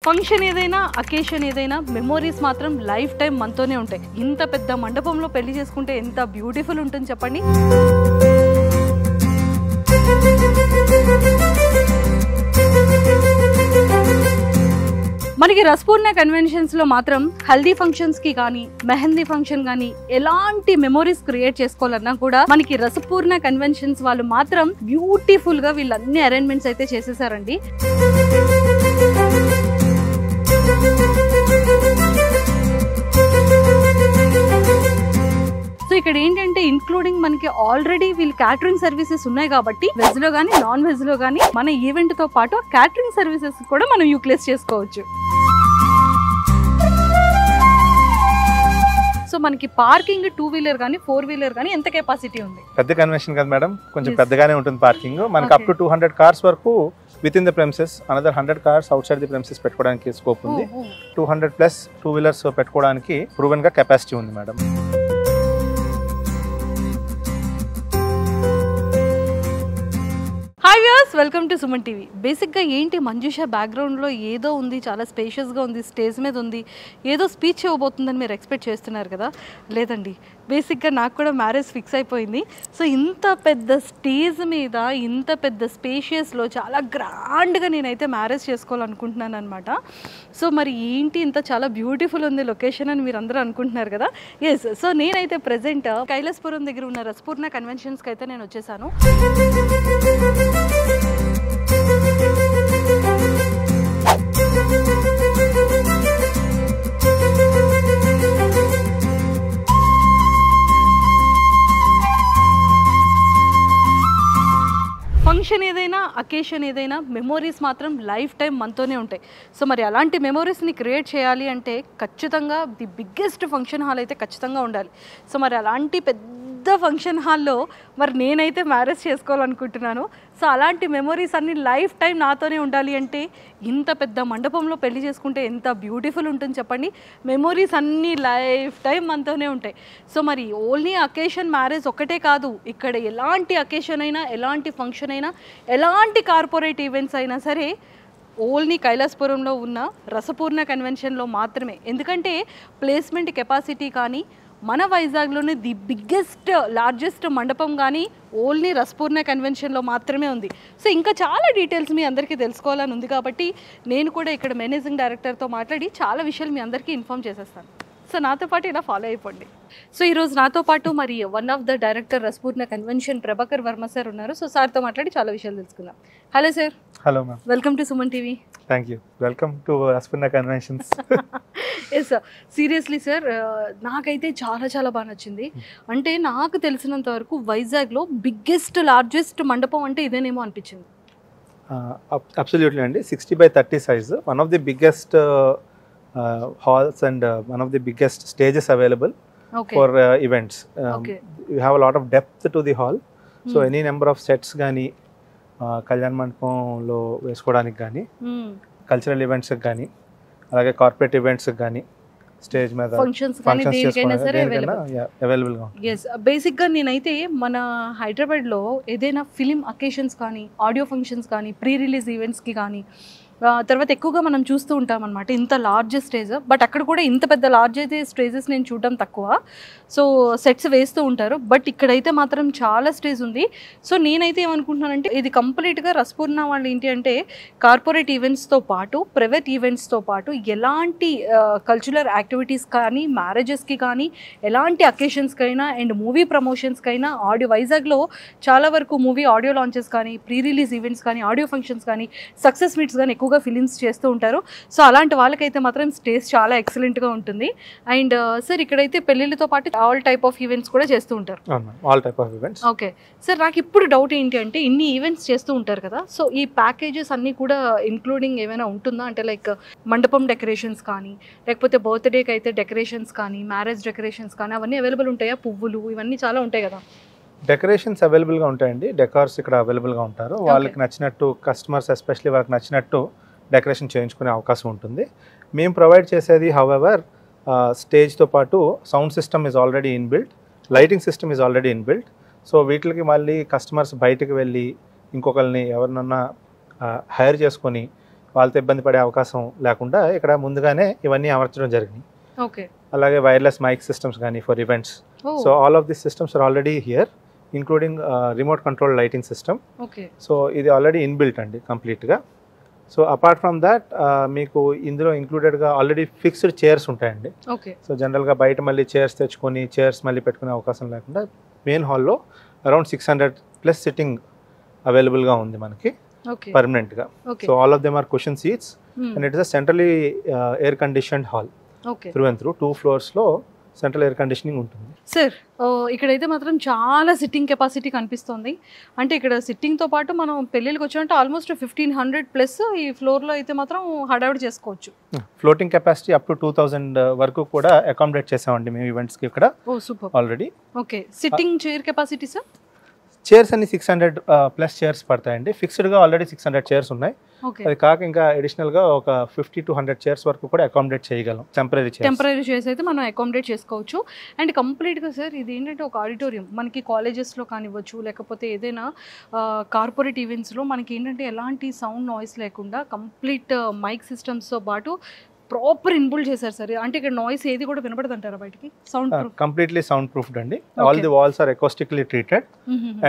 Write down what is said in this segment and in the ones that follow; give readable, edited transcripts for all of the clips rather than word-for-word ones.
Function ఏదైనా occasion ఏదైనా memories మాత్రం లైఫ్ టైం మనతోనే ఉంటాయి. ఇంత పెద్ద మండపంలో పెళ్లి చేసుకుంటే ఎంత బ్యూటిఫుల్ ఉంటుంది చెప్పండి. మనకి రసపూర్ణ కన్వెన్షన్స్ లో మాత్రం హల్దీ ఫంక్షన్స్ కి కానీ మెహందీ ఫంక్షన్ కానీ ఎలాంటి మెమోరీస్ క్రియేట్ చేసుకోవాలన్నా కూడా మనకి రసపూర్ణ కన్వెన్షన్స్ వాళ్ళు మాత్రం బ్యూటిఫుల్ గా వీళ్ళన్ని అరేంజ్మెంట్స్ అయితే చేసేసారండి. సో ఇక్కడ ఏంటంటే ఇన్క్లూడింగ్ మనకి ఆల్రెడీ వీళ్ళు క్యాటరింగ్ సర్వీసెస్ ఉన్నాయి కాబట్టి వెజ్ లో కానీ నాన్ వెజ్ లో కానీ మన ఈవెంట్ తో పాటు క్యాటరింగ్ సర్వీసెస్ కూడా మనం యూటిలైజ్ చేసుకోవచ్చు. సో మనకి పార్కింగ్ 2 వీలర్ కానీ 4 వీలర్ కానీ ఎంత కెపాసిటీ ఉంది? పెద్ద కన్వెన్షన్ కదా మేడం, కొంచెం పెద్దగానే ఉంటుంది పార్కింగ్. మనకి అప్ టు 200 కార్స్ వరకు with in the premises, another 100 cars out side the premises పెట్టుకోవడానికి స్కోప్ ఉంది. 200+ 2 వీలర్స్ పెట్టుకోవడానికి ప్రూవెన్ గా కెపాసిటీ ఉంది madam. Hi viewers, welcome to Suman TV. బేసిక్గా ఏంటి మంజుష బ్యాక్గ్రౌండ్లో ఏదో ఉంది, చాలా స్పేషియస్గా ఉంది, స్టేజ్ మీద ఉంది, ఏదో స్పీచ్ ఇవ్వబోతుందని మీరు ఎక్స్పెక్ట్ చేస్తున్నారు కదా. లేదండి, బేసిక్గా నాకు కూడా మ్యారేజ్ ఫిక్స్ అయిపోయింది. సో ఇంత పెద్ద స్టేజ్ మీద ఇంత పెద్ద స్పేషియస్లో చాలా గ్రాండ్గా నేనైతే మ్యారేజ్ చేసుకోవాలనుకుంటున్నాను అనమాట. సో మరి ఏంటి ఇంత చాలా బ్యూటిఫుల్ ఉంది లొకేషన్ అని మీరు అందరూ అనుకుంటున్నారు కదా. ఎస్, సో నేనైతే ప్రజెంట్ కైలాసపురం దగ్గర ఉన్న రసపూర్ణ కన్వెన్షన్స్కి అయితే నేను వచ్చేసాను. ఫంక్షన్ ఏదైనా అకేషన్ ఏదైనా మెమోరీస్ మాత్రం లైఫ్ టైం మనతోనే ఉంటాయి. సో మరి అలాంటి మెమోరీస్ని క్రియేట్ చేయాలి అంటే ఖచ్చితంగా ది బిగ్గెస్ట్ ఫంక్షన్ హాల్ అయితే ఖచ్చితంగా ఉండాలి. సో మరి అలాంటి పెద్ద ఫంక్షన్ హాల్లో మరి నేనైతే మ్యారేజ్ చేసుకోవాలనుకుంటున్నాను. సో అలాంటి మెమోరీస్ అన్ని లైఫ్ టైం నాతోనే ఉండాలి అంటే ఇంత పెద్ద మండపంలో పెళ్లి చేసుకుంటే ఎంత బ్యూటిఫుల్ ఉంటుంది చెప్పండి. మెమోరీస్ అన్నీ లైఫ్ టైం మనతోనే ఉంటాయి. సో మరి ఓన్లీ అకేషన్ మ్యారేజ్ ఒక్కటే కాదు, ఇక్కడ ఎలాంటి అకేషన్ అయినా, ఎలాంటి ఫంక్షన్ అయినా, ఎలాంటి కార్పొరేట్ ఈవెంట్స్ అయినా సరే ఓన్లీ కైలాసపురంలో ఉన్న రసపూర్ణ కన్వెన్షన్లో మాత్రమే. ఎందుకంటే ప్లేస్మెంట్ కెపాసిటీ కానీ మన వైజాగ్లోనే ది బిగ్గెస్ట్ లార్జెస్ట్ మండపం కానీ ఓన్లీ రసపూర్ణ కన్వెన్షన్లో మాత్రమే ఉంది. సో ఇంకా చాలా డీటెయిల్స్ మీ అందరికీ తెలుసుకోవాలని ఉంది కాబట్టి నేను కూడా ఇక్కడ మేనేజింగ్ డైరెక్టర్తో మాట్లాడి చాలా విషయాలు మీ అందరికీ ఇన్ఫామ్ చేసేస్తాను. సో నాతో పాటు ఇలా ఫాలో అయిపోండి. సో ఈరోజు నాతో పాటు మరి one of the director Rasapurna convention Prabhakar Varma sir ఉన్నారు. సో సార్తో మాట్లాడి చాలా విషయాలు తెలుసుకుందాం. Hello sir. Hello ma'am, welcome to Suman TV. Thank you, welcome to Rasapurna conventions. Yes sir, seriously sir, నాకైతే చాలా చాలా బాగా నచ్చింది. అంటే నాకు తెలిసినంత వరకు వైజాగ్లో బిగ్గెస్ట్ లార్జెస్ట్ మండపం అంటే ఇదేనేమో అనిపించింది. అబ్సల్యూట్లీ అండి, 60x30 size, one of the biggest halls and one of the biggest stages available for events. You have a lot of depth to the hall, so any number of sets gaani kalyan mandapamlo veskodaniki gaani cultural events gaani alage corporate events gaani stage మీద functions కానీ దేనికైనా సరే available గా. Yes, బేసిక్గా నేనైతే మన హైదరాబాద్లో ఏదైనా ఫిలిం అకేషన్స్ కానీ, ఆడియో ఫంక్షన్స్ కానీ, ప్రీ రిలీజ్ ఈవెంట్స్కి కానీ తర్వాత ఎక్కువగా మనం చూస్తూ ఉంటాం అనమాట ఇంత లార్జ్ స్టేజ్. బట్ అక్కడ కూడా ఇంత పెద్ద లార్జ్ అయితే స్టేజెస్ నేను చూడడం తక్కువ. సో సెట్స్ వేస్తూ ఉంటారు, బట్ ఇక్కడైతే మాత్రం చాలా స్టేజ్ ఉంది. సో నేనైతే ఏమనుకుంటున్నానంటే ఇది కంప్లీట్గా రసపూర్ణ వాళ్ళు ఏంటి అంటే కార్పొరేట్ ఈవెంట్స్తో పాటు, ప్రైవేట్ ఈవెంట్స్తో పాటు ఎలాంటి కల్చరల్ యాక్టివిటీస్ కానీ, మ్యారేజెస్కి కానీ, ఎలాంటి అకేషన్స్కైనా అండ్ మూవీ ప్రమోషన్స్కైనా ఆడియో వైజాగ్లో చాలా వరకు మూవీ ఆడియో లాంచెస్ కానీ, ప్రీ రిలీజ్ ఈవెంట్స్ కానీ, ఆడియో ఫంక్షన్స్ కానీ, సక్సెస్ మీట్స్ కానీ ఎక్కువగా ఫిలిమ్స్ చేస్తూ ఉంటారు. సో అలాంటి వాళ్ళకైతే మాత్రం స్టేజ్ చాలా ఎక్సలెంట్గా ఉంటుంది. అండ్ సార్ ఇక్కడైతే పెళ్ళిళ్ళతో పాటు ఆల్ టైప్ ఆఫ్ ఈవెంట్స్ కూడా చేస్తూ ఉంటారు. All type of events. Okay sir, నాకు ఇప్పుడు డౌట్ ఏంటి అంటే ఇన్ని ఈవెంట్స్ చేస్తూ ఉంటారు కదా, సో ఈ ప్యాకేజెస్ అన్నీ కూడా ఇంక్లూడింగ్ ఏమైనా ఉంటుందా? అంటే లైక్ మండపం డెకరేషన్స్ కానీ, లేకపోతే బర్త్డేకి అయితే డెకరేషన్స్ కానీ, మ్యారేజ్ డెకరేషన్స్ కానీ అవన్నీ అవైలబుల్ ఉంటాయా? పువ్వులు ఇవన్నీ చాలా ఉంటాయి కదా. డెకరేషన్స్ అవైలబుల్గా ఉంటాయండి, డెకార్స్ ఇక్కడ అవైలబుల్గా ఉంటారు. వాళ్ళకి నచ్చినట్టు కస్టమర్స్ ఎస్పెషల్లీ వాళ్ళకి నచ్చినట్టు డెకరేషన్ చేయించుకునే అవకాశం ఉంటుంది. మేము ప్రొవైడ్ చేసేది హౌఎవర్ స్టేజ్తో పాటు sound system is already inbuilt, lighting system is already inbuilt. So వీటికి మళ్ళీ కస్టమర్స్ బయటకు వెళ్ళి ఇంకొకరిని ఎవరినన్నా హైర్ చేసుకొని వాళ్ళతో ఇబ్బంది పడే అవకాశం లేకుండా ఇక్కడ ముందుగానే ఇవన్నీ అమర్చడం జరిగింది. ఓకే. అలాగే వైర్లెస్ మైక్ సిస్టమ్స్ కానీ for events. So all of this systems are already here, including remote control lighting system. Okay. So ఇది ఆల్రెడీ ఇన్బిల్ట్ అండి కంప్లీట్గా. సో అపార్ట్ ఫ్రమ్ దాట్ మీకు ఇందులో ఇంక్లూడెడ్గా ఆల్రెడీ ఫిక్స్డ్ చైర్స్ ఉంటాయండి. ఓకే. సో జనరల్గా బయట మళ్ళీ చైర్స్ తెచ్చుకొని చైర్స్ మళ్ళీ పెట్టుకునే అవకాశం లేకుండా మెయిన్ హాల్లో అరౌండ్ 600+ సిట్టింగ్ అవైలబుల్గా ఉంది మనకి పర్మనెంట్గా. So all of them are cushion seats and it is a centrally air conditioned hall. Through and through 2 floors central air conditioning ఉంటుంది. సార్ ఇక్కడైతే మాత్రం చాలా సిట్టింగ్ కెపాసిటీ కనిపిస్తుంది. అంటే ఇక్కడ సిట్టింగ్తో పాటు మనం పెళ్ళిళ్ళకి వచ్చామంటే ఆల్మోస్ట్ 1500+ ఈ ఫ్లోర్లో అయితే మాత్రం హడావిడి చేసుకోవచ్చు. ఫ్లోటింగ్ కెపాసిటీ అప్ టు 2000 వరకు కూడా అకామిడేట్ చేసామండి మేము ఈవెంట్స్కి ఇక్కడ. ఓ super. Already. Okay. Sitting chair capacity sir? Chairs అన్ని 600+ చైర్స్ పడతాయండి. ఫిక్స్డ్గా ఆల్రెడీ 600 చైర్స్ ఉన్నాయి. అది కాక ఇంకా అడిషనల్గా ఒక 50 to 100 చైర్స్ వరకు కూడా అకామిడేట్ చేయగలం. టెంపరీ చైర్స్ అయితే మనం అకామిడేట్ చేసుకోవచ్చు. అండ్ కంప్లీట్గా సార్ ఇది ఏంటంటే ఒక ఆడిటోరియం, మనకి కాలేజెస్లో కానివ్వచ్చు లేకపోతే ఏదైనా కార్పొరేట్ ఈవెంట్స్లో మనకి ఏంటంటే ఎలాంటి సౌండ్ నాయిస్ లేకుండా కంప్లీట్ మైక్ సిస్టమ్స్తో పాటు ప్రాపర్ ఇన్బుల్డ్ చేశారు సార్. అంటే ఇక్కడ నాయిస్ ఏది కూడా వినపడదు అంటారా బయటికి? సౌండ్ కంప్లీట్లీ సౌండ్ ప్రూఫ్డ్ అండి. All the walls are acoustically treated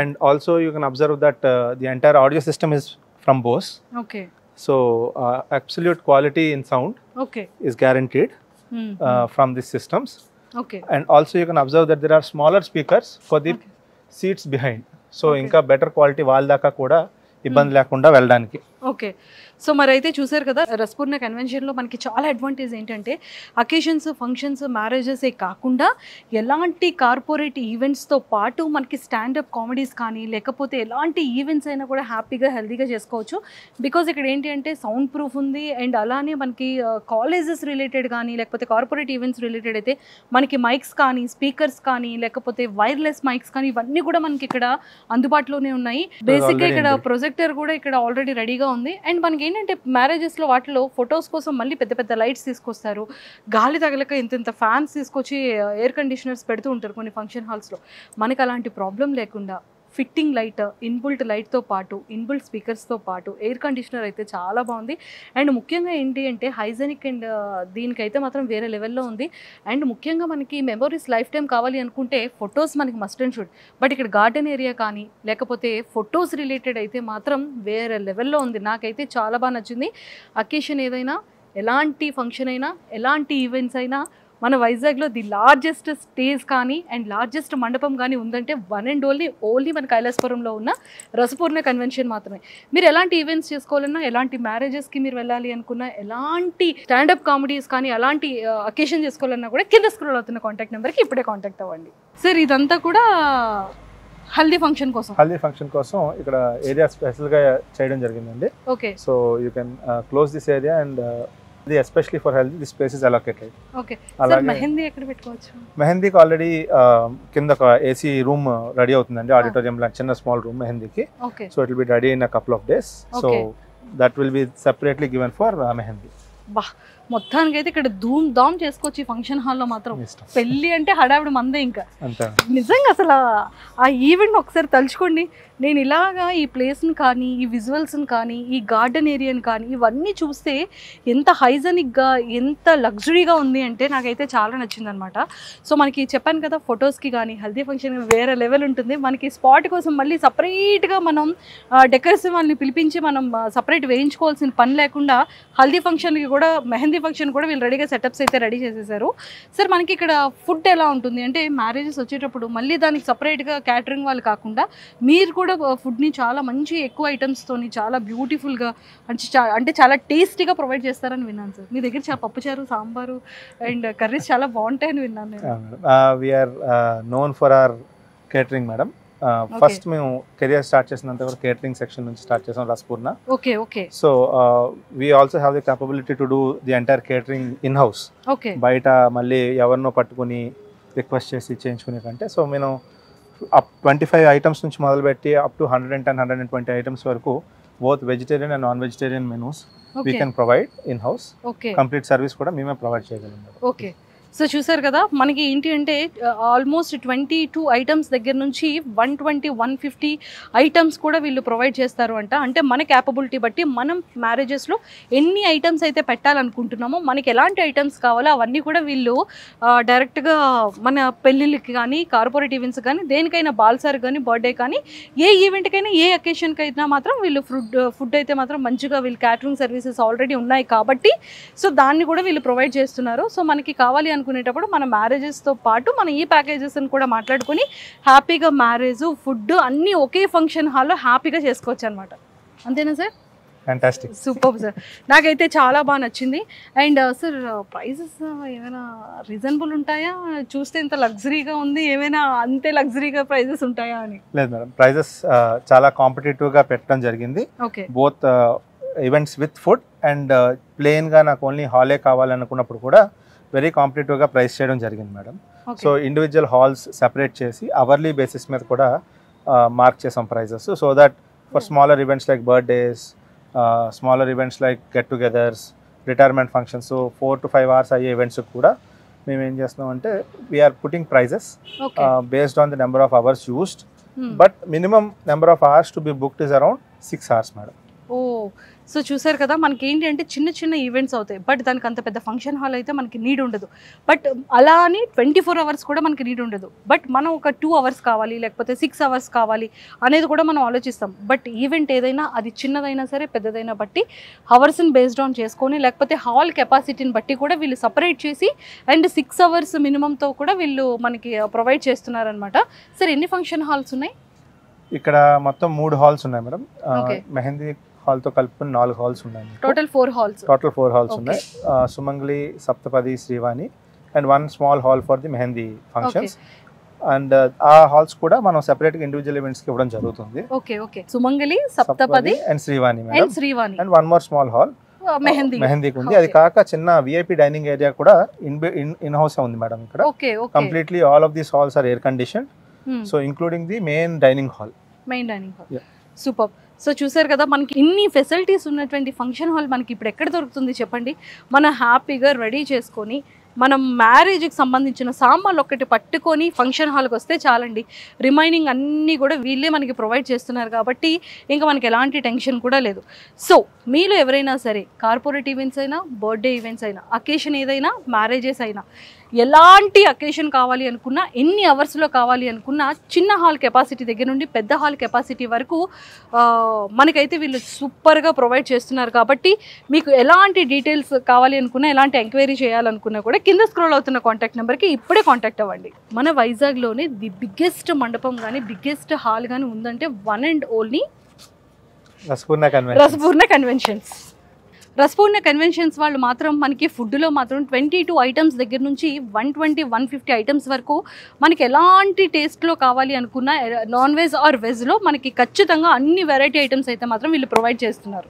and also you can observe that the entire audio system is from Bose. Okay. So absolute quality in sound is guaranteed from these systems. Okay. And also you can observe that there are smaller speakers for the seats behind. So ఇంకా better quality వాళ్ళ దాకా కూడా ఇబ్బంది లేకుండా వెళ్ళడానికి. Okay. So మరి అయితే చూసారు కదా రసపూర్ణ కన్వెన్షన్లో మనకి చాలా అడ్వాంటేజ్ ఏంటంటే అకేషన్స్, ఫంక్షన్స్, మ్యారేజెసే కాకుండా ఎలాంటి కార్పొరేట్ ఈవెంట్స్తో పాటు మనకి స్టాండప్ కామెడీస్ కానీ లేకపోతే ఎలాంటి ఈవెంట్స్ అయినా కూడా హ్యాపీగా హెల్తీగా చేసుకోవచ్చు. బికాజ్ ఇక్కడ ఏంటి అంటే సౌండ్ ప్రూఫ్ ఉంది. అండ్ అలానే మనకి కాలేజెస్ రిలేటెడ్ కానీ లేకపోతే కార్పొరేట్ ఈవెంట్స్ రిలేటెడ్ అయితే మనకి మైక్స్ కానీ స్పీకర్స్ కానీ లేకపోతే వైర్లెస్ మైక్స్ కానీ ఇవన్నీ కూడా మనకి ఇక్కడ అందుబాటులోనే ఉన్నాయి. బేసిక్గా ఇక్కడ ప్రొజెక్టర్ కూడా ఇక్కడ ఆల్రెడీ రెడీగా ఉంది. అండ్ మనకి ఏంటంటే మ్యారేజెస్లో వాటిలో ఫొటోస్ కోసం మళ్ళీ పెద్ద పెద్ద లైట్స్ తీసుకొస్తారు, గాలి తగలక ఇంత ఫ్యాన్స్ తీసుకొచ్చి ఎయిర్ కండిషనర్స్ పెడుతూ ఉంటారు కొన్ని ఫంక్షన్ హాల్స్లో. మనకి అలాంటి ప్రాబ్లం లేకుండా ఫిట్టింగ్ లైట్, ఇన్బుల్ట్ లైట్తో పాటు ఇన్బుల్ట్ స్పీకర్స్తో పాటు ఎయిర్ కండిషనర్ అయితే చాలా బాగుంది. అండ్ ముఖ్యంగా ఏంటి అంటే హైజెనిక్ అండ్ దీనికైతే మాత్రం వేరే లెవెల్లో ఉంది. అండ్ ముఖ్యంగా మనకి మెమోరీస్ లైఫ్ టైం కావాలి అనుకుంటే ఫొటోస్ మనకి మస్ట్ అండ్ షుడ్. బట్ ఇక్కడ గార్డెన్ ఏరియా కానీ లేకపోతే ఫొటోస్ రిలేటెడ్ అయితే మాత్రం వేరే లెవెల్లో ఉంది. నాకైతే చాలా బాగా నచ్చింది. అకేషన్ ఏదైనా, ఎలాంటి ఫంక్షన్ అయినా, ఎలాంటి ఈవెంట్స్ అయినా మన వైజాగ్లో ది లార్జెస్ట్ స్టేజ్ కానీ అండ్ లార్జెస్ట్ మండపం కానీ ఉందంటే వన్ అండ్ ఓన్లీ మన కైలాసపురంలో ఉన్న రసపూర్ణ కన్వెన్షన్ మాత్రమే. మీరు ఎలాంటి ఈవెంట్స్ చేసుకోవాలన్నా, ఎలాంటి మ్యారేజెస్కి మీరు వెళ్ళాలి అనుకున్నా, ఎలాంటి స్టాండప్ కామెడీస్ కానీ అలాంటి అకేషన్ చేసుకోవాలన్నా కూడా కింద స్క్రోల్ అవుతున్న కాంటాక్ట్ నెంబర్కి ఇప్పుడే కాంటాక్ట్ అవ్వండి. సార్ ఇదంతా కూడా హల్దీ ఫంక్షన్ కోసం ఇక్కడ ఏరియా స్పెషల్గా చేయడం జరిగిందండి. Okay. So you can close this area and especially for healthy this place is allocated. Okay. అలాగే మెహందీ ఎక్కడ పెట్టుకోవచ్చు? మెహందీకి ఆల్రెడీ కింద ఒక ఏసీ రూమ్ రెడీ అవుతుందండి, ఆడిటోరియం లాంటి చిన్న స్మాల్ రూమ్ మెహందీకి. So it will be ready in a couple of days. So that will be separately given for mehndi. బా, మొత్తానికి అయితే ఇక్కడ ధూమ్ ధామ్ చేసుకోవచ్చు ఈ ఫంక్షన్ హాల్లో మాత్రం. పెళ్ళి అంటే హడావిడి మందే. ఇంకా నిజంగా అసలు ఆ ఈవెంట్ ఒకసారి తలుచుకోండి. నేను ఇలాగా ఈ ప్లేస్ని కానీ, ఈ విజువల్స్ని కానీ, ఈ గార్డెన్ ఏరియాని కానీ ఇవన్నీ చూస్తే ఎంత హైజెనిక్గా, ఎంత లగ్జరీగా ఉంది అంటే నాకైతే చాలా నచ్చింది అనమాట. సో మనకి చెప్పాను కదా ఫొటోస్కి కానీ హల్దీ ఫంక్షన్ వేరే లెవెల్ ఉంటుంది. మనకి స్పాట్ కోసం మళ్ళీ సపరేట్గా మనం డెకరేషన్ వాళ్ళని పిలిపించి మనం సపరేట్ వేయించుకోవాల్సిన పని లేకుండా హల్దీ ఫంక్షన్కి కూడా, మెహందీ ఫంక్షన్ కూడా వీళ్ళు రెడీగా సెటప్స్ అయితే రెడీ చేసేసారు. సార్ మనకి ఇక్కడ ఫుడ్ ఎలా ఉంటుంది అంటే మ్యారేజెస్ వచ్చేటప్పుడు మళ్ళీ దానికి సపరేట్గా క్యాటరింగ్ వాళ్ళు కాకుండా మీరు కూడా ఫుడ్ని చాలా మంచి ఎక్కువ ఐటమ్స్తోని చాలా బ్యూటిఫుల్గా అంటే చాలా టేస్టీగా ప్రొవైడ్ చేస్తారని విన్నాను సార్. మీ దగ్గర పప్పుచారు, సాంబారు అండ్ కర్రీస్ చాలా బాగుంటాయని విన్నాను నేను. We're known for our catering madam. First మేము కెరియర్ స్టార్ట్ చేసినంత వరకు కేటరింగ్ సెక్షన్ నుంచి స్టార్ట్ చేసాం Rasapurna. Okay. Okay. So we also have the capability to do the entire catering in house. Okay. బయట మళ్ళీ ఎవరినో పట్టుకుని రిక్వెస్ట్ చేసి చేయించుకునే కంటే సో నేను 25 ఐటమ్స్ నుంచి మొదలుపెట్టి అప్ టు 110-120 ఐటమ్స్ వరకు both vegetarian and non vegetarian menus we can provide in house. Complete service కూడా మేమే ప్రొవైడ్ చేయగలం. ఓకే. సో చూసారు కదా మనకి ఏంటి అంటే ఆల్మోస్ట్ 22 ఐటమ్స్ దగ్గర నుంచి 150 ఐటమ్స్ కూడా వీళ్ళు ప్రొవైడ్ చేస్తారు అంట. అంటే మన క్యాపబిలిటీ బట్టి మనం మ్యారేజెస్లో ఎన్ని ఐటమ్స్ అయితే పెట్టాలనుకుంటున్నామో మనకి ఎలాంటి ఐటమ్స్ కావాలో అవన్నీ కూడా వీళ్ళు డైరెక్ట్గా మన పెళ్ళిళ్ళకి కానీ కార్పొరేట్ ఈవెంట్స్ కానీ దేనికైనా బాల్సార్ కానీ బర్త్డే కానీ ఏ ఈవెంట్కైనా ఏ అకేషన్కి అయినా మాత్రం వీళ్ళు ఫుడ్ అయితే మాత్రం మంచిగా వీళ్ళు క్యాటరింగ్ సర్వీసెస్ ఆల్రెడీ ఉన్నాయి కాబట్టి సో దాన్ని కూడా వీళ్ళు ప్రొవైడ్ చేస్తున్నారు. సో మనకి కావాలి అనుకునేటప్పుడు మన మ్యారేజెస్తో పాటు మన ఈ ప్యాకేజెస్ని కూడా మాట్లాడుకొని హ్యాపీగా మ్యారేజ్ ఫుడ్ అన్నీ ఒకే ఫంక్షన్ హాల్లో హ్యాపీగా చేసుకోవచ్చు అనమాట. అంతేనా సార్? Fantastic, super sir. నాకైతే చాలా బాగా నచ్చింది. అండ్ సార్ ప్రైజెస్ ఏమైనా రీజనబుల్ ఉంటాయా? చూస్తే ఇంత లగ్జరీగా ఉంది, ఏమైనా అంతే లగ్జరీగా ప్రైజెస్ ఉంటాయా అని? లేదు మేడం, ప్రైజెస్ చాలా కాంపిటేటివ్గా పెట్టడం జరిగింది. Okay, both events with food and ప్లెయిన్గా నాకు ఓన్లీ హాలే కావాలనుకున్నప్పుడు కూడా వెరీ కాంపిటేటివ్గా ప్రైస్ చేయడం జరిగింది madam. So individual halls separate చేసి అవర్లీ బేసిస్ మీద కూడా మార్క్ చేసాం prices. So that for smaller events like birthdays, smaller events like get togethers, retirement functions, 4 to 5 hours అయ్యే ఈవెంట్స్ కూడా మేము ఏం చేస్తున్నాం అంటే we are putting prices based on the number of hours used, but minimum number of hours to be booked is around 6 hours madam. Oh, so చూసారు కదా మనకి ఏంటి అంటే చిన్న చిన్న ఈవెంట్స్ అవుతాయి, బట్ దానికి అంత పెద్ద ఫంక్షన్ హాల్ అయితే మనకి నీడ్ ఉండదు. బట్ అలా అని 24 hours కూడా మనకి నీడ్ ఉండదు. బట్ మనం ఒక 2 hours కావాలి లేకపోతే 6 hours కావాలి అనేది కూడా మనం ఆలోచిస్తాం. బట్ ఈవెంట్ ఏదైనా అది చిన్నదైనా సరే పెద్దదైనా బట్టి హవర్స్ని బేస్డ్ ఆన్ చేసుకొని లేకపోతే హాల్ కెపాసిటీని బట్టి కూడా వీళ్ళు సపరేట్ చేసి అండ్ 6 hours మినిమంతో కూడా వీళ్ళు మనకి ప్రొవైడ్ చేస్తున్నారనమాట. సరే ఎన్ని ఫంక్షన్ హాల్స్ ఉన్నాయి ఇక్కడ? మొత్తం 3 హాల్స్ ఉన్నాయి మేడం. మెహందీ హాల్తో కలుపుకుని 4 హాల్స్ ఉన్నాయి. Total 4 halls. టోటల్ 4 హాల్స్ ఉన్నాయి. Sumangali, Saptapadi, Srivani and 1 small hall for the mehndi functions. And ఆ హాల్స్ కూడా మనం సెపరేట్ గా ఇండివిజువల్ ఈవెంట్స్ కి ఇవ్వడం జరుగుతుంది. Okay okay, Sumangali, Saptapadi and Srivani madam. And 1 more small hall మెహందీకి ఉంది. అది కాక చిన్న విఐపి డైనింగ్ ఏరియా కూడా ఇన్ హౌస్ ఉంది మేడం ఇక్కడ. Completely all of these halls are air condition, so including the main dining hall. Super. So చూసారు కదా మనకి ఇన్ని ఫెసిలిటీస్ ఉన్నటువంటి ఫంక్షన్ హాల్ మనకి ఇప్పుడు ఎక్కడ దొరుకుతుంది చెప్పండి? మనం హ్యాపీగా రెడీ చేసుకొని మనం మ్యారేజ్కి సంబంధించిన సామాన్లు ఒక్కటి పట్టుకొని ఫంక్షన్ హాల్కి వస్తే చాలండి. రిమైనింగ్ అన్నీ కూడా వీళ్ళే మనకి ప్రొవైడ్ చేస్తున్నారు కాబట్టి ఇంకా మనకి ఎలాంటి టెన్షన్ కూడా లేదు. సో మీలో ఎవరైనా సరే కార్పొరేట్ ఈవెంట్స్ అయినా బర్త్డే ఈవెంట్స్ అయినా అకేషన్ ఏదైనా మ్యారేజెస్ అయినా ఎలాంటి అకేషన్ కావాలి అనుకున్నా ఎన్ని అవర్స్లో కావాలి అనుకున్నా చిన్న హాల్ కెపాసిటీ దగ్గర నుండి పెద్ద హాల్ కెపాసిటీ వరకు మనకైతే వీళ్ళు సూపర్గా ప్రొవైడ్ చేస్తున్నారు. కాబట్టి మీకు ఎలాంటి డీటెయిల్స్ కావాలి అనుకున్నా ఎలాంటి ఎంక్వైరీ చేయాలనుకున్నా కూడా కింద స్క్రోల్ అవుతున్న కాంటాక్ట్ నెంబర్కి ఇప్పుడే కాంటాక్ట్ అవ్వండి. మన వైజాగ్లోనే ది బిగ్గెస్ట్ మండపం కానీ బిగ్గెస్ట్ హాల్ కానీ ఉందంటే one and only Rasapurna conventions. Rasapurna conventions వాళ్ళు మాత్రం మనకి ఫుడ్లో మాత్రం 22 ఐటమ్స్ దగ్గర నుంచి 120-150 ఐటమ్స్ వరకు మనకి ఎలాంటి టేస్ట్లో కావాలి అనుకున్నా నాన్ వెజ్ ఆర్ వెజ్లో మనకి ఖచ్చితంగా అన్ని వెరైటీ ఐటమ్స్ అయితే మాత్రం వీళ్ళు ప్రొవైడ్ చేస్తున్నారు.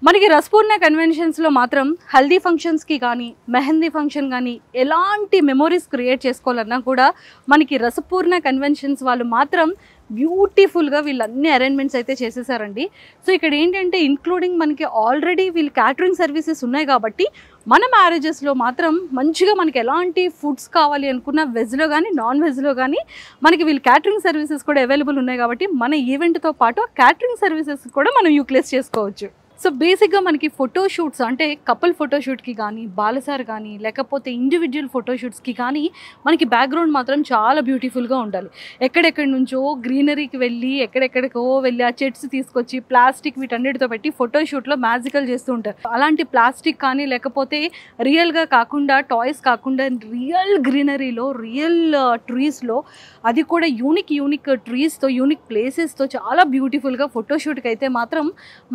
మనకి రసపూర్ణ కన్వెన్షన్స్లో మాత్రం హల్దీ ఫంక్షన్స్కి కానీ మెహందీ ఫంక్షన్ కానీ ఎలాంటి మెమొరీస్ క్రియేట్ చేసుకోవాలన్నా కూడా మనకి రసపూర్ణ కన్వెన్షన్స్ వాళ్ళు మాత్రం బ్యూటిఫుల్గా వీళ్ళు అన్ని అరేంజ్మెంట్స్ అయితే చేసేసారండి. సో ఇక్కడ ఏంటంటే ఇంక్లూడింగ్ మనకి ఆల్రెడీ వీళ్ళు క్యాటరింగ్ సర్వీసెస్ ఉన్నాయి కాబట్టి మన మ్యారేజెస్లో మాత్రం మంచిగా మనకి ఎలాంటి ఫుడ్స్ కావాలి అనుకున్న వెజ్లో కానీ నాన్ వెజ్లో కానీ మనకి వీళ్ళు క్యాటరింగ్ సర్వీసెస్ కూడా అవైలబుల్ ఉన్నాయి కాబట్టి మన ఈవెంట్తో పాటు క్యాటరింగ్ సర్వీసెస్ కూడా మనం యూటిలైజ్ చేసుకోవచ్చు. సో బేసిక్గా మనకి ఫోటోషూట్స్ అంటే కపుల్ ఫోటోషూట్కి కానీ బాలసార్ కానీ లేకపోతే ఇండివిజువల్ ఫోటోషూట్స్కి కానీ మనకి బ్యాక్గ్రౌండ్ మాత్రం చాలా బ్యూటిఫుల్గా ఉండాలి. ఎక్కడెక్కడి నుంచో గ్రీనరీకి వెళ్ళి ఎక్కడెక్కడికో వెళ్ళి ఆ చెట్స్ తీసుకొచ్చి ప్లాస్టిక్ వీటన్నిటితో పెట్టి ఫోటోషూట్లో మ్యాజికల్ చేస్తూ ఉంటారు. అలాంటి ప్లాస్టిక్ కానీ లేకపోతే రియల్గా కాకుండా టాయ్స్ కాకుండా రియల్ గ్రీనరీలో రియల్ ట్రీస్లో అది కూడా యూనిక్ ట్రీస్తో యూనిక్ ప్లేసెస్తో చాలా బ్యూటిఫుల్గా ఫోటోషూట్కి అయితే మాత్రం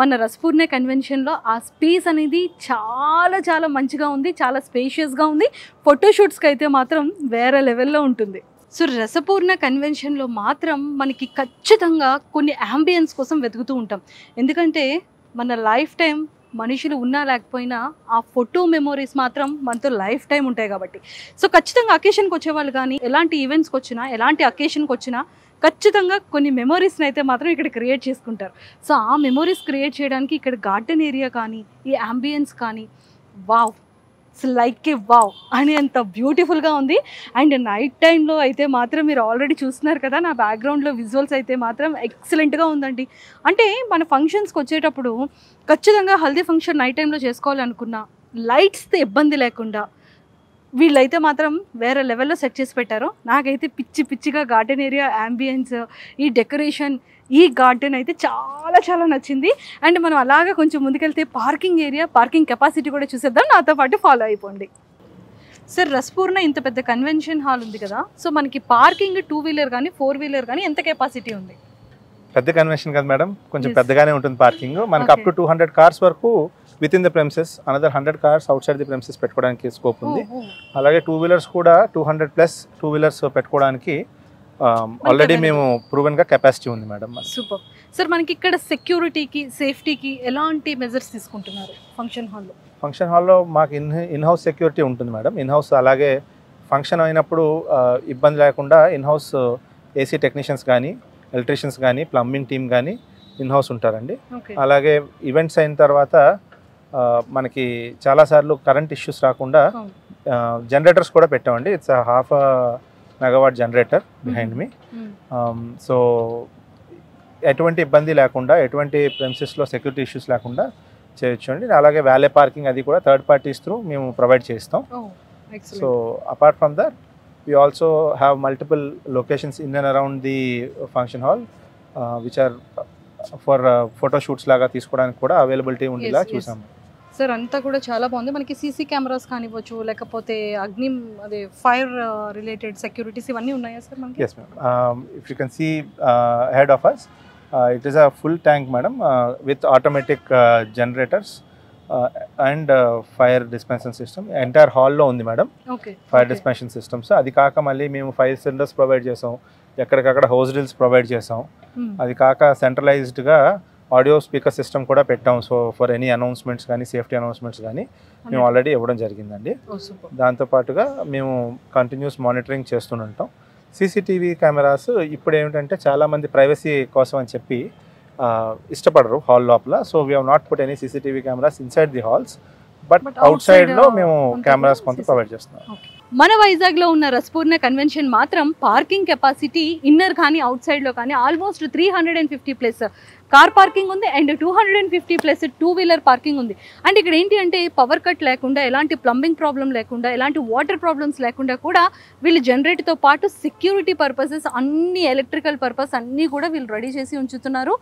మన రసపూర్ణ కన్వెన్షన్లో ఆ స్పేస్ అనేది చాలా చాలా మంచిగా ఉంది, చాలా స్పేషియస్గా ఉంది. ఫోటోషూట్స్కి అయితే మాత్రం వేరే లెవెల్లో ఉంటుంది. సో రసపూర్ణ కన్వెన్షన్లో మాత్రం మనకి ఖచ్చితంగా కొన్ని యాంబియన్స్ కోసం వెతుకుతూ ఉంటాం. ఎందుకంటే మన లైఫ్ టైం మనుషులు ఉన్నా లేకపోయినా ఆ ఫోటో మెమోరీస్ మాత్రం మనతో లైఫ్ టైం ఉంటాయి కాబట్టి సో ఖచ్చితంగా అకేషన్కి వచ్చేవాళ్ళు కానీ ఎలాంటి ఈవెంట్స్కి వచ్చినా ఎలాంటి అకేషన్కి వచ్చినా ఖచ్చితంగా కొన్ని మెమోరీస్ని అయితే మాత్రం ఇక్కడ క్రియేట్ చేసుకుంటారు. సో ఆ మెమోరీస్ క్రియేట్ చేయడానికి ఇక్కడ గార్డెన్ ఏరియా కానీ ఈ అంబియన్స్ కానీ వావ్ లైక్ ఏ వావ్ అని అంత బ్యూటిఫుల్గా ఉంది. అండ్ నైట్ టైంలో అయితే మాత్రం మీరు ఆల్రెడీ చూస్తున్నారు కదా, నా బ్యాక్గ్రౌండ్లో విజువల్స్ అయితే మాత్రం ఎక్సలెంట్గా ఉందండి. అంటే మన ఫంక్షన్స్కి వచ్చేటప్పుడు ఖచ్చితంగా హల్దీ ఫంక్షన్ నైట్ టైంలో చేసుకోవాలనుకున్నా లైట్స్ ఇబ్బంది లేకుండా వీళ్ళైతే మాత్రం వేరే లెవెల్లో సెట్ చేసి పెట్టారు. నాకైతే పిచ్చి పిచ్చిగా గార్డెన్ ఏరియా, యాంబియన్స్, ఈ డెకరేషన్, ఈ గార్డెన్ అయితే చాలా చాలా నచ్చింది. అండ్ మనం అలాగా కొంచెం ముందుకెళ్తే పార్కింగ్ ఏరియా, పార్కింగ్ కెపాసిటీ కూడా చూసేద్దాం. నాతో పాటు ఫాలో అయిపోండి. సార్, రస్పూర్ణ ఇంత పెద్ద కన్వెన్షన్ హాల్ ఉంది కదా, సో మనకి పార్కింగ్ 2 వీలర్ కానీ 4 వీలర్ కానీ ఎంత కెపాసిటీ ఉంది? పెద్ద కన్వెన్షన్ కదా మేడం, కొంచెం పెద్దగానే ఉంటుంది పార్కింగ్. మనకి అప్ టు 200 కార్స్ వరకు with in the premises, another 100 cars out side the premises పెట్టుకోవడానికి స్కోప్ ఉంది. అలాగే 2 వీలర్స్ కూడా 200+ 2 వీలర్స్ పెట్టుకోవడానికి ఆల్రెడీ మేము ప్రూవెన్ గా కెపాసిటీ ఉంది మేడం. సూపర్. సార్, మనకి ఇక్కడ సెక్యూరిటీకి, సేఫ్టీకి ఎలాంటి మెజర్స్ తీసుకుంటున్నారు ఫంక్షన్ హాల్లో? ఫంక్షన్ హాల్లో మాకు ఇన్ హౌస్ సెక్యూరిటీ ఉంటుంది మేడం. ఇన్ హౌస్ అలాగే ఫంక్షన్ అయినప్పుడు ఇబ్బంది లేకుండా ఇన్ హౌస్ ఏసీ టెక్నీషియన్స్ కానీ, ఎలక్ట్రీషియన్స్ కానీ, ప్లంబింగ్ టీమ్ కానీ ఇన్ హౌస్ ఉంటారండి. అలాగే ఈవెంట్స్ అయిన తర్వాత మనకి చాలాసార్లు కరెంట్ ఇష్యూస్ రాకుండా జనరేటర్స్ కూడా పెట్టామండి. It's 1/2 megawatt generator behind me. So ఎటువంటి ఇబ్బంది లేకుండా, ఎటువంటి ప్రెమిసెస్లో సెక్యూరిటీ ఇష్యూస్ లేకుండా చేయొచ్చు అండి. అలాగే వ్యాలే పార్కింగ్ అది కూడా థర్డ్ పార్టీస్ త్రూ మేము ప్రొవైడ్ చేస్తాం. So apart from that we also have multiple locations in and around the function hall which are for photo shoots లాగా తీసుకోవడానికి కూడా అవైలబిలిటీ ఉండేలా చూసాము. సార్, అంతా కూడా చాలా బాగుంది. మనకి సీసీ కెమెరాస్ కానివ్వచ్చు, లేకపోతే అగ్ని అదే ఫైర్ రిలేటెడ్ సెక్యూరిటీస్ ఇవన్నీ ఉన్నాయా సార్ మనకి? yes ma'am. If you can see ahead of us, it is a full tank madam, with automatic generators and fire dispension system entire హాల్లో ఉంది మేడం. ఫైర్ డిస్పెన్షన్ సిస్టమ్స్ అది కాక మళ్ళీ మేము 5 సిలిండర్స్ ప్రొవైడ్ చేసాం, ఎక్కడికక్కడ హౌస్ డ్రిల్స్ ప్రొవైడ్ చేసాం. అది కాక సెంట్రలైజ్డ్గా ఆడియో స్పీకర్ సిస్టమ్ కూడా పెట్టాం. సో ఫర్ ఎనీ అనౌన్స్మెంట్స్ కానీ, సేఫ్టీ అనౌన్స్మెంట్స్ కానీ మేము ఆల్రెడీ ఇవ్వడం జరిగిందండి. దాంతోపాటుగా మేము కంటిన్యూస్ మానిటరింగ్ చేస్తుంటాం. సీసీటీవీ కెమెరాస్ ఇప్పుడు ఏమిటంటే చాలామంది ప్రైవసీ కోసం అని చెప్పి ఇష్టపడరు హాల్ లోపల. So we have not put any CCTV cameras inside the halls, but out side లో మేము కెమెరాస్ కొంత ప్రొవైడ్ చేస్తున్నాం. మన వైజాగ్ లో ఉన్న రస్పూర్ణ కన్వెన్షన్ మాత్రం పార్కింగ్ కెపాసిటీ ఇన్నర్ కానీ అవుట్ సైడ్ లో కానీ ఆల్మోస్ట్ 350+ కార్ పార్కింగ్ ఉంది అండ్ 250+ 2 వీలర్ పార్కింగ్ ఉంది. అండ్ ఇక్కడ ఏంటి అంటే పవర్ కట్ లేకుండా, ఎలాంటి ప్లంబింగ్ ప్రాబ్లం లేకుండా, ఎలాంటి వాటర్ ప్రాబ్లమ్స్ లేకుండా కూడా వీళ్ళు జనరేటర్తో పాటు సెక్యూరిటీ పర్పసెస్ అన్ని, ఎలక్ట్రికల్ పర్పస్ అన్నీ కూడా వీళ్ళు రెడీ చేసి ఉంచుతున్నారు.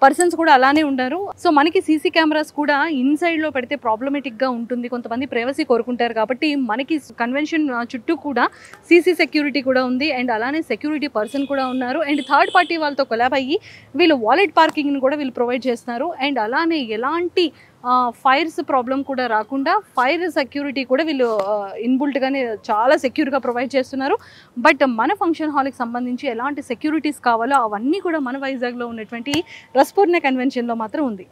పర్సన్స్ కూడా అలానే ఉన్నారు. సో మనకి సీసీ కెమెరాస్ కూడా ఇన్సైడ్లో పెడితే ప్రాబ్లమేటిక్గా ఉంటుంది, కొంతమంది ప్రైవసీ కోరుకుంటారు. కాబట్టి మనకి కన్వెన్షన్ చుట్టూ కూడా సీసీ సెక్యూరిటీ కూడా ఉంది అండ్ అలానే సెక్యూరిటీ పర్సన్ కూడా ఉన్నారు. అండ్ థర్డ్ పార్టీ వాళ్ళతో కొలాబ్ అయ్యి వీళ్ళు వాలెట్ పార్కింగ్ కూడా వీళ్ళు ప్రొవైడ్ చేస్తున్నారు. అండ్ అలానే ఎలాంటి ఫైర్స్ ప్రాబ్లం కూడా రాకుండా ఫైర్ సెక్యూరిటీ కూడా వీళ్ళు ఇన్బుల్ట్గానే చాలా సెక్యూర్గా ప్రొవైడ్ చేస్తున్నారు. బట్ మన ఫంక్షన్ హాల్కి సంబంధించి ఎలాంటి సెక్యూరిటీస్ కావాలో అవన్నీ కూడా మన వైజాగ్లో ఉన్నటువంటి రస్పూర్ణ కన్వెన్షన్లో మాత్రం ఉంది.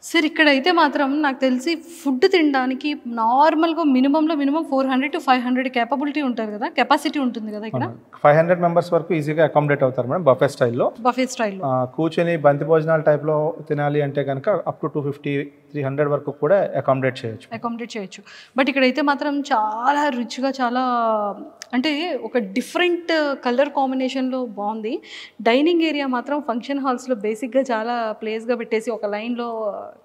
సార్, ఇక్కడైతే మాత్రం నాకు తెలిసి ఫుడ్ తినడానికి నార్మల్గా మినిమం 400 to 500 కేపబిలిటీ ఉంటారు కదా, కెపాసిటీ ఉంటుంది కదా. ఇక్కడ 500 మెంబర్స్ వరకు ఈజీగా అకామిడేట్ అవుతారు మేడం. బఫే స్టైల్లో కూర్చొని బంతి భోజనాల టైప్లో తినాలి అంటే కనుక అప్ టు 250-300 వరకు కూడా అకామిడేట్ చేయొచ్చు. బట్ ఇక్కడైతే మాత్రం చాలా రిచ్గా, చాలా అంటే ఒక డిఫరెంట్ కలర్ కాంబినేషన్లో బాగుంది. డైనింగ్ ఏరియా మాత్రం ఫంక్షన్ హాల్స్లో బేసిక్గా చాలా ప్లేస్గా పెట్టేసి ఒక లైన్లో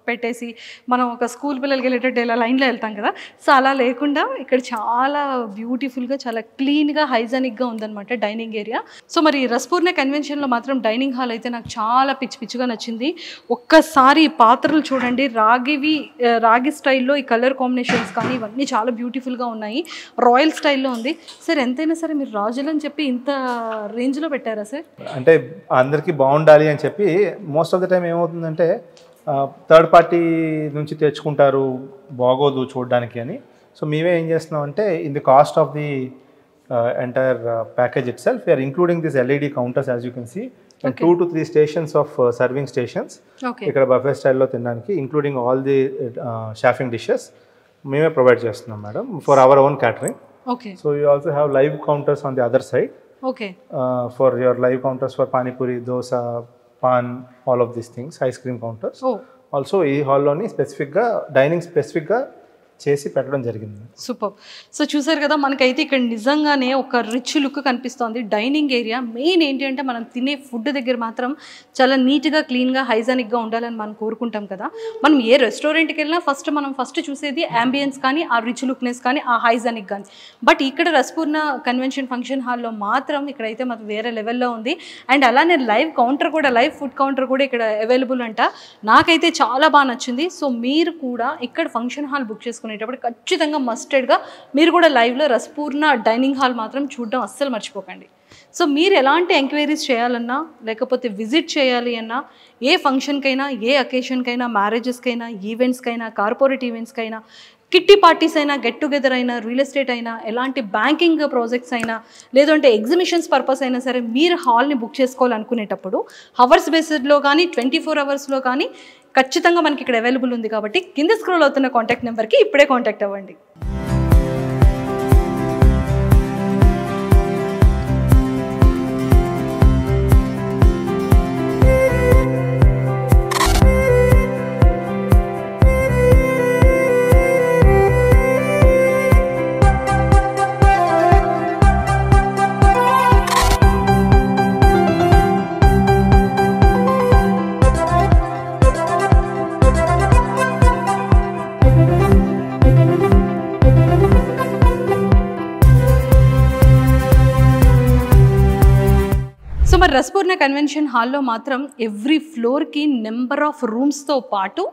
పెట్టేసి మనం ఒక స్కూల్ పిల్లలకి వెళ్ళేటట్టు ఇలా లైన్లో వెళ్తాం కదా, సో అలా లేకుండా ఇక్కడ చాలా బ్యూటిఫుల్గా, చాలా క్లీన్గా, హైజానిక్గా ఉందన్నమాట డైనింగ్ ఏరియా. సో మరి రస్పూర్ణ కన్వెన్షన్లో మాత్రం డైనింగ్ హాల్ అయితే నాకు చాలా పిచ్చిగా నచ్చింది. ఒక్కసారి పాత్రలు చూడండి, రాగి స్టైల్లో ఈ కలర్ కాంబినేషన్స్ కానీ ఇవన్నీ చాలా బ్యూటిఫుల్గా ఉన్నాయి. రాయల్ స్టైల్లో ఉంది. సార్, ఎంతైనా సరే మీరు రాజులు అని చెప్పి ఇంత రేంజ్లో పెట్టారా సార్? అంటే అందరికీ బాగుండాలి అని చెప్పి మోస్ట్ ఆఫ్ ద టైం ఏమవుతుందంటే థర్డ్ పార్టీ నుంచి తెచ్చుకుంటారు, బాగోదు చూడడానికి అని. సో మేమే ఏం చేస్తున్నాం అంటే in the cost of the entire package itself. We are including these LED counters, as you can see, and 2 to 3 stations of serving stations. Okay. ఇక్కడ buffet style లో తినడానికి, including all the chafing dishes మేమే provide చేస్తున్నాం madam for our own catering. Okay. So you also have live counters on the other side. Okay. For your live counters for pani puri, dosa, pan, all of these things, ice cream counters. Oh. Also ఈ హాల్లోని స్పెసిఫిక్గా dining స్పెసిఫిక్గా చేసి పెట్టడం జరిగింది. Super. So చూసారు కదా, మనకైతే ఇక్కడ నిజంగానే ఒక రిచ్ లుక్ కనిపిస్తోంది. డైనింగ్ ఏరియా మెయిన్ ఏంటి అంటే మనం తినే ఫుడ్ దగ్గర మాత్రం చాలా నీట్గా క్లీన్గా హైజానిక్గా ఉండాలని మనం కోరుకుంటాం కదా. మనం ఏ రెస్టారెంట్కి వెళ్ళినా ఫస్ట్ చూసేది అంబియన్స్ కానీ, ఆ రిచ్ లుక్నెస్ కానీ, ఆ హైజానిక్ కానీ. బట్ ఇక్కడ రసపూర్ణ కన్వెన్షన్ ఫంక్షన్ హాల్లో మాత్రం ఇక్కడైతే మాకు వేరే లెవెల్లో ఉంది. అండ్ అలానే లైవ్ ఫుడ్ కౌంటర్ కూడా ఇక్కడ అవైలబుల్ అంట. నాకైతే చాలా బాగా నచ్చింది. సో మీరు కూడా ఇక్కడ ఫంక్షన్ హాల్ బుక్ చేసుకునేటప్పుడు ఖచ్చితంగా మస్టెడ్గా మీరు కూడా లైవ్లో రసపూర్ణ డైనింగ్ హాల్ మాత్రం చూడడం అస్సలు మర్చిపోకండి. సో మీరు ఎలాంటి ఎంక్వైరీస్ చేయాలన్నా, లేకపోతే విజిట్ చేయాలి అన్నా, ఏ ఫంక్షన్కైనా, ఏ అకేషన్కైనా, మ్యారేజెస్కైనా, ఈవెంట్స్కైనా, కార్పొరేట్ ఈవెంట్స్కైనా, కిట్టి పార్టీస్ అయినా, గెట్ టుగెదర్ అయినా, రియల్ ఎస్టేట్ అయినా, ఎలాంటి బ్యాంకింగ్ ప్రాజెక్ట్స్ అయినా, లేదంటే ఎగ్జిబిషన్స్ పర్పస్ అయినా సరే, మీరు హాల్ని బుక్ చేసుకోవాలనుకునేటప్పుడు హవర్స్ బేస్డ్లో కానీ 24 అవర్స్లో కానీ ఖచ్చితంగా మనకి ఇక్కడ అవైలబుల్ ఉంది. కాబట్టి కింద స్క్రోల్ అవుతున్న కాంటాక్ట్ నెంబర్కి ఇప్పుడే కాంటాక్ట్ అవ్వండి. సో మరి రసపూర్ణ కన్వెన్షన్ హాల్లో మాత్రం ఎవ్రీ ఫ్లోర్కి నెంబర్ ఆఫ్ రూమ్స్తో పాటు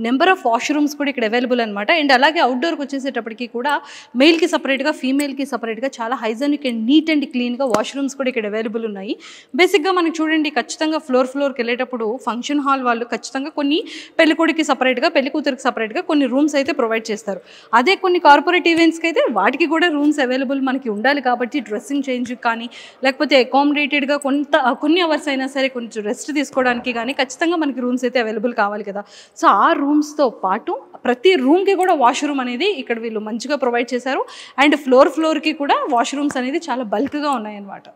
నెంబర్ ఆఫ్ వాష్రూమ్స్ కూడా ఇక్కడ అవైలబుల్ అనమాట. అండ్ అలాగే అవుట్డోర్కి వచ్చేసేటప్పటికి కూడా మెయిల్కి సపరేట్గా, ఫీమేల్కి సపరేట్గా చాలా హైజెనిక్ అండ్ నీట్ అండ్ క్లీన్గా వాష్రూమ్స్ కూడా ఇక్కడ అవైలబుల్ ఉన్నాయి. బేసిక్గా మనకి చూడండి, ఖచ్చితంగా ఫ్లోర్కి వెళ్ళేటప్పుడు ఫంక్షన్ హాల్ వాళ్ళు ఖచ్చితంగా కొన్ని పెళ్ళికొడికి సపరేట్గా, పెళ్ళికూతురికి సపరేట్గా కొన్ని రూమ్స్ అయితే ప్రొవైడ్ చేస్తారు. అదే కొన్ని కార్పొరేట్ ఈవెంట్స్కి అయితే వాటికి కూడా రూమ్స్ అవైలబుల్ మనకి ఉండాలి. కాబట్టి డ్రెస్సింగ్ చేంజ్ కానీ, లేకపోతే అకామిడేటెడ్గా కొన్ని అవర్స్ అయినా సరే కొంచెం రెస్ట్ తీసుకోవడానికి కానీ ఖచ్చితంగా మనకి రూమ్స్ అయితే అవైలబుల్ కావాలి కదా. సో ఆ రూమ్స్తో పాటు ప్రతి రూమ్కి కూడా వాష్రూమ్ అనేది ఇక్కడ వీళ్ళు మంచిగా ప్రొవైడ్ చేశారు. అండ్ ఫ్లోర్కి కూడా వాష్రూమ్స్ అనేది చాలా బల్క్గా ఉన్నాయన్నమాట.